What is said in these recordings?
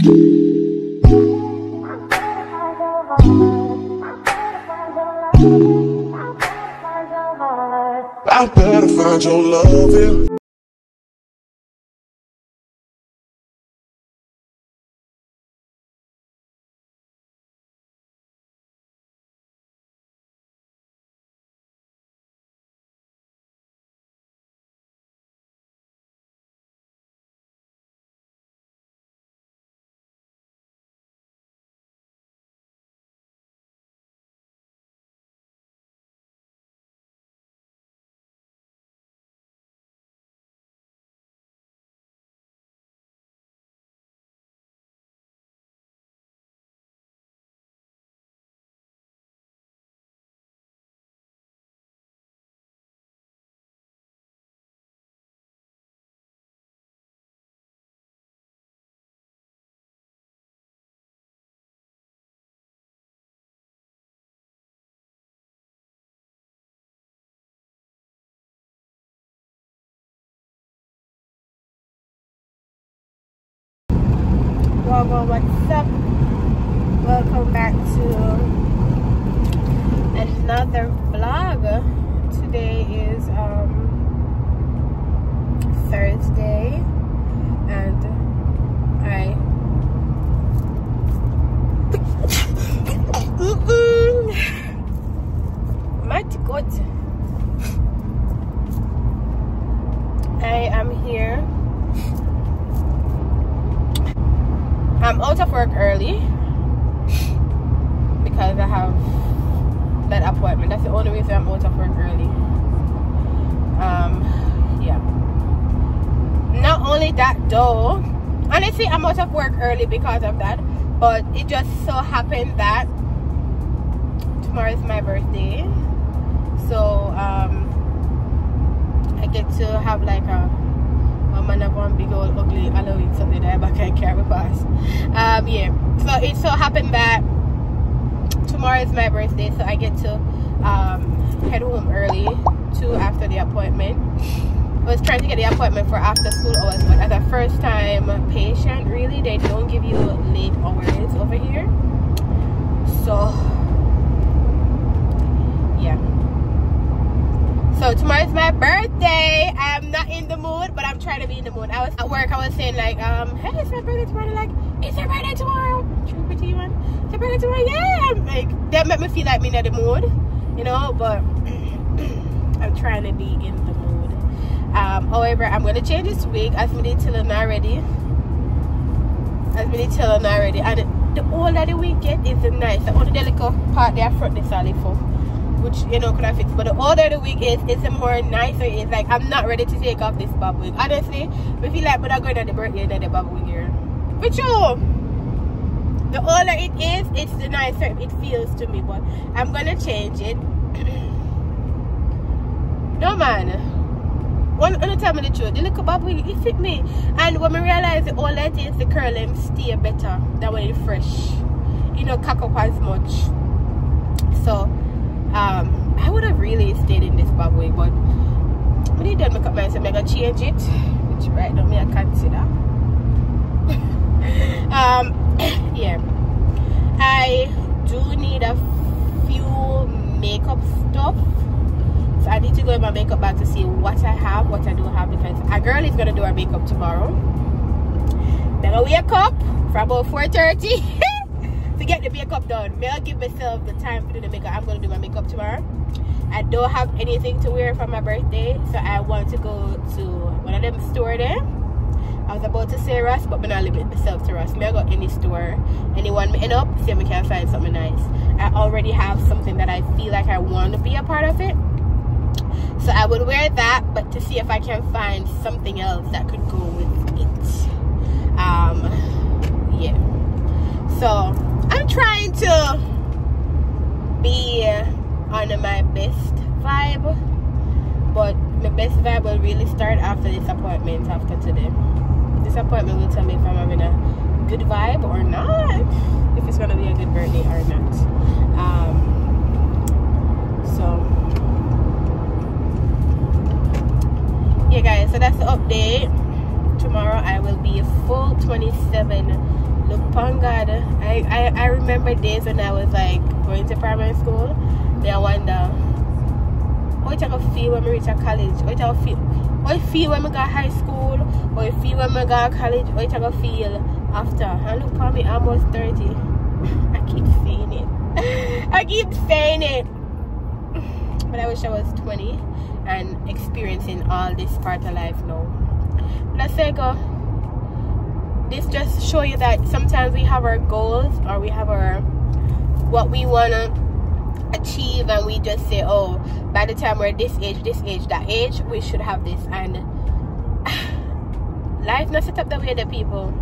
I better find your loving. Well, what's up? Welcome back to another vlog. Today is Thursday, and I am here. I'm out of work early because I have that appointment. That's the only reason I'm out of work early. Yeah. Not only that though, honestly, I'm out of work early because of that, but it just so happened that tomorrow is my birthday, so I get to have like a man of one big old ugly Halloween something that I can't carry past. Yeah, so it so happened that tomorrow is my birthday, so I get to head home early too after the appointment. I was trying to get the appointment for after school hours, but as a first time patient, really they don't give you late hours over here. So yeah, so tomorrow is my birthday. I'm not in the mood, but I'm trying to be in the mood. I was at work, I was saying like, hey, it's my birthday tomorrow. They're like, it's your birthday tomorrow. True pretty one. It's your birthday tomorrow. Yeah, I'm like, that made me feel like me in the mood, you know, but I'm trying to be in the mood. However, I'm gonna change this wig as me did till I'm not ready. And the older the wig get is the nicer. Only the little part there front this solid for, which you know could I fix, but the older the wig is, it's the more nicer it is. Like, I'm not ready to take off this bob wig. Honestly, I feel like when I go to the birthday and then the bob wig here. But sure, the older it is, it's the nicer it feels to me. But I'm gonna change it. No man, one tell me the truth, the little bob wig, it fit me. And when I realize the older it is, the curling stay better than when it's fresh. You know, cock up as much. So I would have really stayed in this bob wig, but when I done make up myself, I'm gonna change it, which right now I consider. Yeah, I do need a few makeup stuff, so I need to go in my makeup bag to see what I have, what I do have, because a girl is gonna do her makeup tomorrow. Then I wake up for about 4:30 to get the makeup done. May I give myself the time to do the makeup. I'm gonna do my makeup tomorrow. I don't have anything to wear for my birthday, so I want to go to one of them store there. I was about to say Ross, but I'm not limit myself to Ross. May I go any store, anyone me end up, see if I can find something nice. I already have something that I feel like I want to be a part of it, so I would wear that, but to see if I can find something else that could go with it. Yeah, so I'm trying to be on my best vibe, but the best vibe will really start after this appointment, after today. This appointment will tell me if I'm having a good vibe or not, if it's gonna be a good birthday or not. So yeah guys, so that's the update. Tomorrow I will be a full 27 look I remember days when I was like going to primary school. Then I wonder, how it gonna feel when we reach a college? How it feel when we got high school? How it feel when we got college? How it gonna feel after? And look for me, almost 30. I keep saying it. I keep saying it. But I wish I was 20 and experiencing all this part of life now. But I say go. This just show you that sometimes we have our goals, or we have our what we wanna achieve, and we just say, oh, by the time we're this age, that age, we should have this. And life not set up the way that people.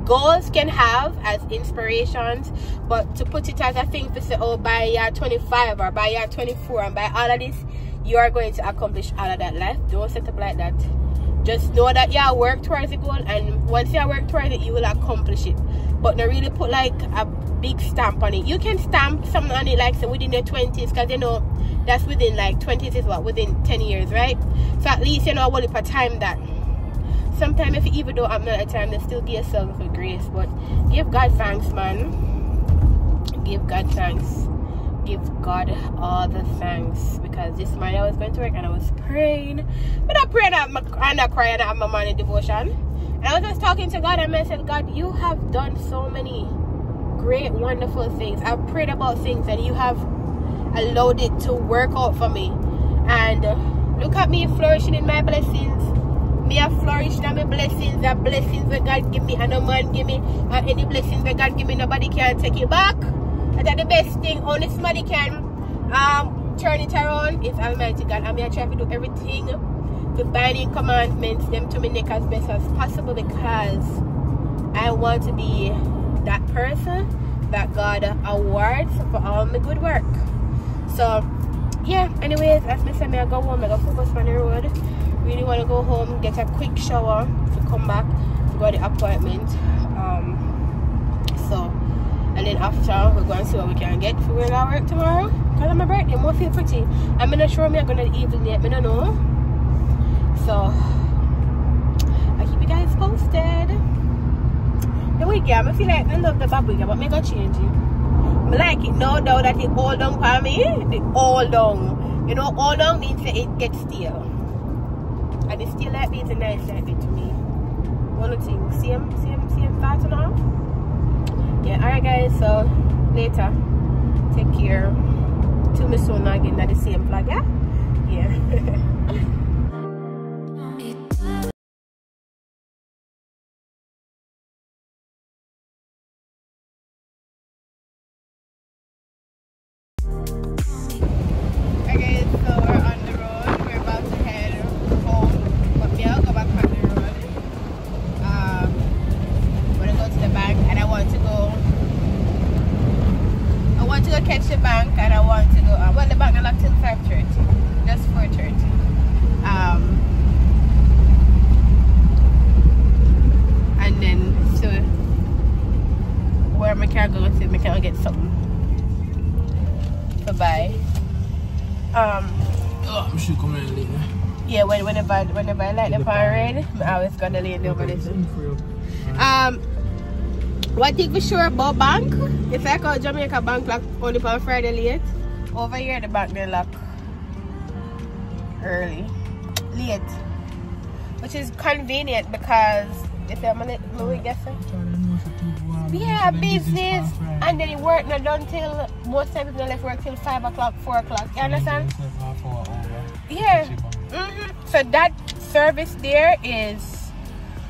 Goals can have as inspirations, but to put it as a thing to say, oh, by year 25 or by year 24 and by all of this, you are going to accomplish all of that. Life don't set up like that. Just know that you work towards the goal, and once you work towards it, you will accomplish it. But not really put like a big stamp on it. You can stamp something on it like say within your 20s, because you know that's within like 20s is what, within 10 years, right? So at least you know what a time that. Sometimes if you even don't have another time, then still give yourself a grace. But give God thanks, man. Give God thanks. Give God all the thanks. Because this morning I was going to work and I was praying. But not praying, I'm not crying at my morning devotion. And I was just talking to God, and I said, God, you have done so many great, wonderful things. I've prayed about things and you have allowed it to work out for me. And look at me flourishing in my blessings. Me a flourish in my blessings. The blessings that God give me and no man give me. And any blessings that God give me, nobody can take it back. And that's the best thing. Only somebody can turn it around is Almighty God. And I try to do everything to bind in commandments them to me neck as best as possible, because I want to be that person that God awards for all my good work. So yeah, anyways, as I said, I go home, I go focus on the road. Really want to go home, get a quick shower to come back to go to the appointment. So, and then after we're going to see what we can get for where I work tomorrow. Because on my birthday, I won't feel pretty. I'm not sure me I'm going to even yet, I don't know. So I'll keep you guys posted. The weekend, I feel like I love the bad weekend, but I got change it. I like it no doubt that it all down for me. The all down. You know, all down means that it gets stale. And it's still like this, a nice like it to me. One of the things, same thoughts and all. Yeah, alright guys, so later. Take care. Till me soon again at the same vlog, yeah? Yeah. Catch the bank, and I want to go well, the bank is locked till 5:30, just 4:30. And then so where I can go to, I can get something to buy. I'm sure coming in late. Yeah, whenever I like the parade, I always gonna lay over this. One thing for sure about bank, if I call Jamaica bank lock only on Friday late, over here the bank they lock early, late, which is convenient because if I'm gonna guess it, yeah, business, and then it work not done till most times people left work till 5 o'clock, 4 o'clock. You understand? Yeah. So that service there is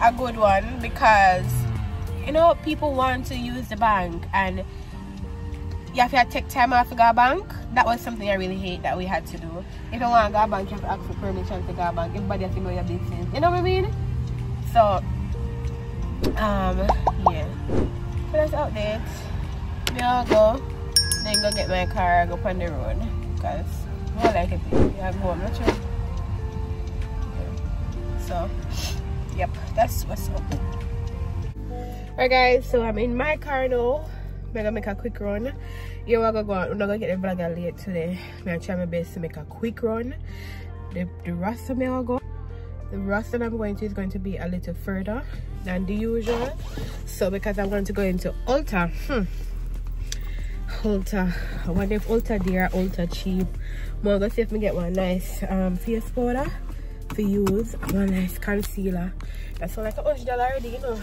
a good one because, you know, people want to use the bank and you have to take time off to go bank. That was something I really hate that we had to do. If you want to go bank, you have to ask for permission to go bank. Everybody has to know your business. You know what I mean? So, yeah. So that's out there. Me I'll go, then go get my car, go on the road. Because I like it. Yeah, go home, not sure. Yeah. So, yep, that's what's up. Alright guys, so I'm in my car now. I'm gonna make a quick run. Yeah, we're not gonna get the vlog late today. I'm gonna try my best to make a quick run. The rest of me I'll go. The rust that I'm going to is going to be a little further than the usual. So because I want to go into Ulta. Ulta. I wonder if Ulta dear, Ulta cheap. I'm going to see if I get one nice face powder to use. One nice concealer. That's like $100 already, you know.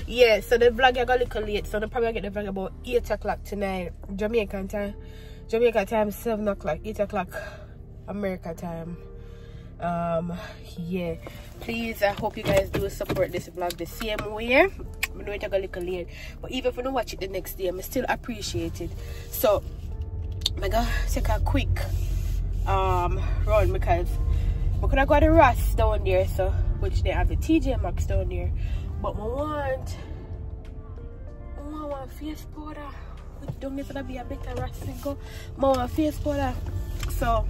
Yeah, so the vlog I got a little late. So I'm probably going to get the vlog about 8 o'clock tonight. Jamaican time. Jamaica time 7 o'clock, 8 o'clock America time. Yeah, please, I hope you guys do support this vlog the same way. I know it got a little late, but even if you don't watch it the next day, I still appreciate it. So I'm gonna take a quick run because we could have got the Ross down there, so which they have the TJ Maxx down there, but I want one face powder. Don't need to be a better Ross to go. I want face powder. So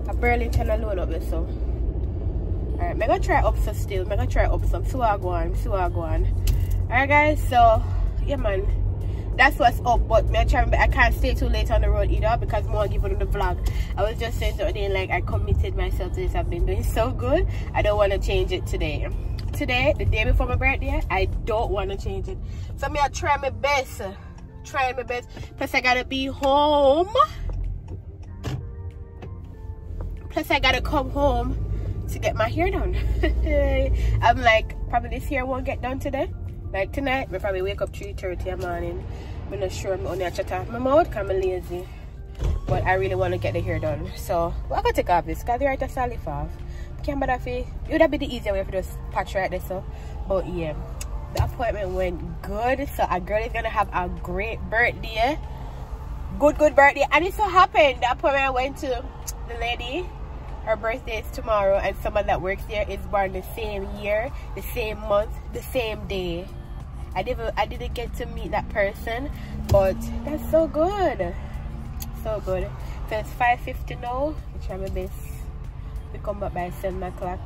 I barely trying to load up this, so alright, I'm gonna try up some still. I'm gonna try up some. See what I go on. Alright guys, so yeah man, that's what's up. But I can't stay too late on the road either because more giving the vlog. I was just saying today, like, I committed myself to this. I've been doing so good. I don't want to change it today. Today, the day before my birthday, I don't want to change it. So I try my best. Plus I gotta be home. Plus I gotta come home to get my hair done. I'm like, probably this hair won't get done today. Like tonight, we probably wake up 3:30 in the morning. I'm not sure I'm only chat off my mouth because I'm lazy. But I really want to get the hair done. So I'm gonna take off this because the right to salif off. Can't bother if it would be the easier way if you just patch right there. So, but yeah, the appointment went good. So a girl is gonna have a great birthday. Good birthday. And it so happened the appointment I went to, the lady, her birthday is tomorrow, and someone that works there is born the same year, the same month, the same day. I didn't get to meet that person, but that's so good. So good. So it's 5:50 now. I try my best. We come back by 7 o'clock.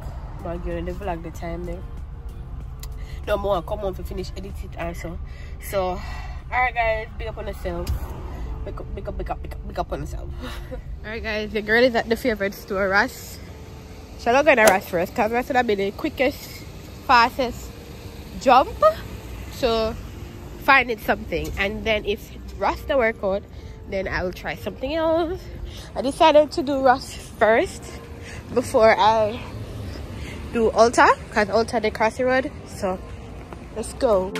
I'm going to vlog the time there. No more. Come on to finish edit it also. So, alright guys, big up on yourself. Big up on yourself. Alright guys, the girl is at the favorite store, Ross. Shall I go to Ross first? Because Ross would have been the quickest, fastest jump to finding something. And then if Ross don't work out, then I will try something else. I decided to do Ross first before I do Ulta, because Ulta they cross the road. So let's go.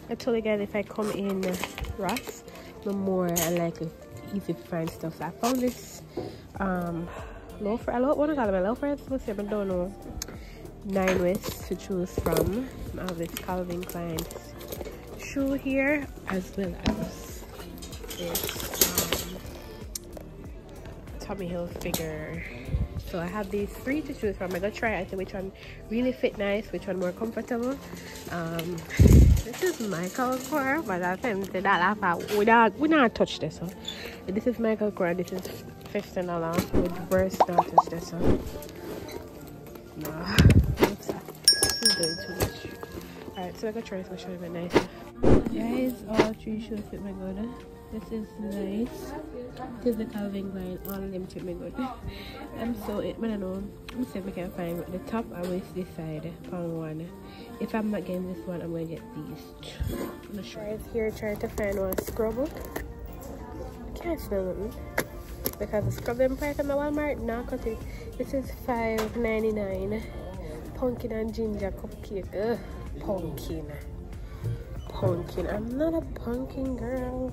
I told you guys if I come in Ross, the more I like it, easy to find stuff. So I found this loafer. I don't want to call them a loafer. I don't know. 9 ways to choose from. I have this Calvin Klein shoe here, as well as this Tommy Hilfiger. So I have these 3 to choose from. I'm gonna try and see which one really fit nice, which one more comfortable. This is Michael Kors, but I think that we not touch this one. This is Michael Kors. This is $15 with burst not touch this one. No, this is doing too much. Alright, so I'm gonna try this one, show you a bit nicer. Guys, all 3 shoes fit me good. This is nice. This is the Calvin Klein. All of them fit me good. I'm so I don't know. Let me see if I can find the top. I will this side. Found one. If I'm not getting this one, I'm gonna get these 2. I'm not sure. Right here, trying to find one scrubber. Can't smell nothing because the scrub them price on the Walmart now. Cause this is $5.99. Pumpkin and ginger cupcake. Ugh, pumpkin. I'm not a pumpkin girl.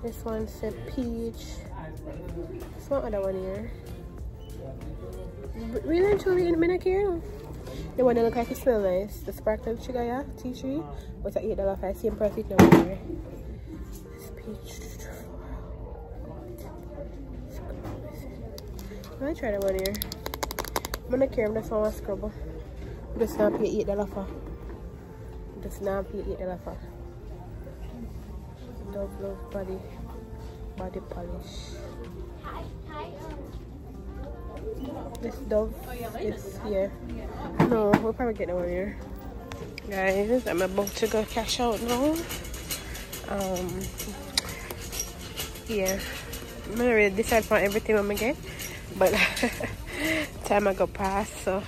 This one said peach. There's one other one here. Really and truly in minute here. The one that look like it smell nice. The sparkling sugar, yeah, tea tree. What's at $8 for same price it number here. This peach. I'm gonna try the one here. I'm gonna carry him. That's one I scrub. Just not pay $8 for. Does not pay $8 for. Dove Love body polish. This Dove is here. No, we'll probably get the one here. Guys, I'm about to go cash out now. Yeah, I'm not really decide for everything I'm gonna get, but time I go past, so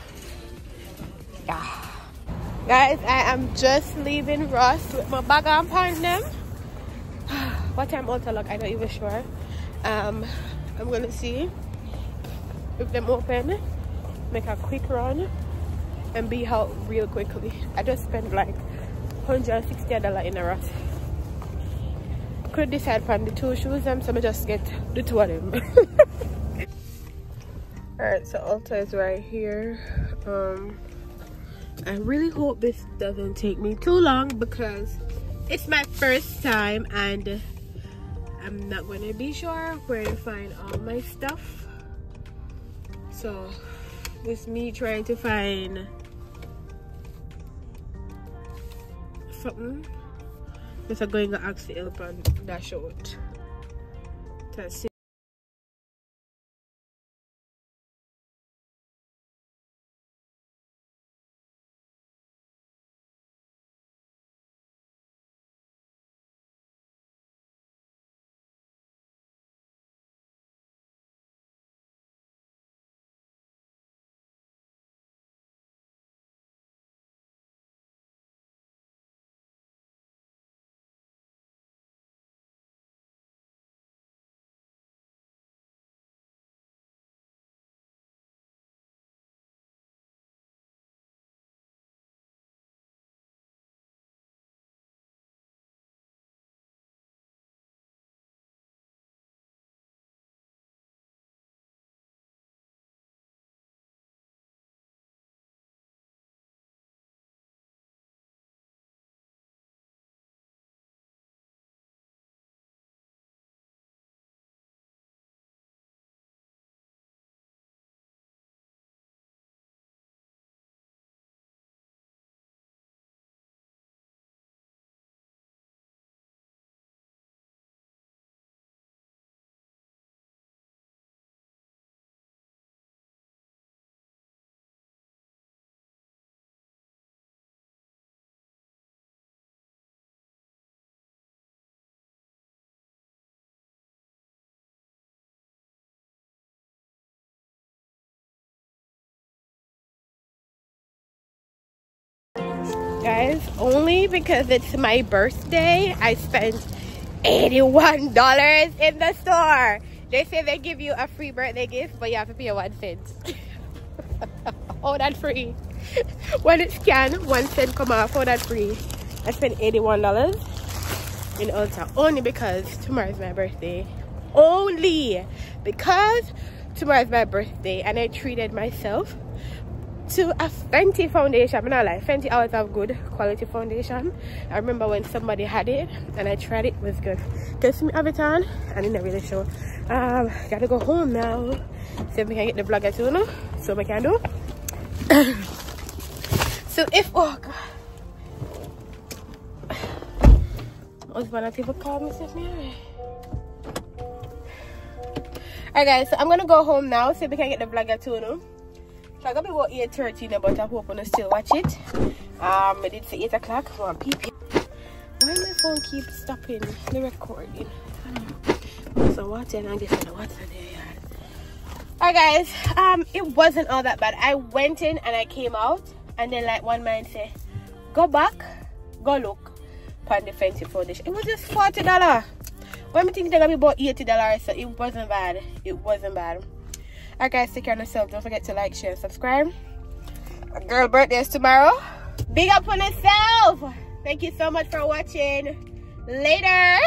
yeah. Guys, I am just leaving Ross with my bag on behind them. What time out to look? I'm not even sure. I'm gonna see if them open, make a quick run, and be out real quickly. I just spent like $160 in a Ross. Could decide from the 2 shoes them, so I just get the 2 of them. Alright, so Ulta is right here. I really hope this doesn't take me too long because it's my first time and I'm not going to be sure where to find all my stuff. So with me trying to find something, I'm going to ask the help and dash out. That's it. Guys, only because it's my birthday, I spent $81 in the store. They say they give you a free birthday gift, but you have to pay 1 cent. Oh, that's free. When it's scanned, 1 cent come off. Oh, that's free. I spent $81 in Ulta only because tomorrow's my birthday. Only because tomorrow's my birthday, and I treated myself to a Fenty foundation. I'm not like Fenty always have good quality foundation. I remember when somebody had it and I tried it, it was good. Just me have it on and it not really show. Gotta go home now. See if we can get the vlog too, no? So we can do. So if oh god. Husband and people call me safe me. Alright guys, so I'm gonna go home now, see if we can get the vlog too, no? So I'm gonna be about 8:30 now, but I hope you still watch it. I did say 8 o'clock. Why my phone keep stopping the recording? So what and I guess what's there. Alright guys, it wasn't all that bad. I went in and I came out, and then like one man said, go back, go look on the Fenty foundation. It was just $40. When I think they're gonna be about $80, so it wasn't bad. It wasn't bad. Alright guys, take care of yourself. Don't forget to like, share, and subscribe. My girl birthday is tomorrow. Big up on yourself. Thank you so much for watching. Later.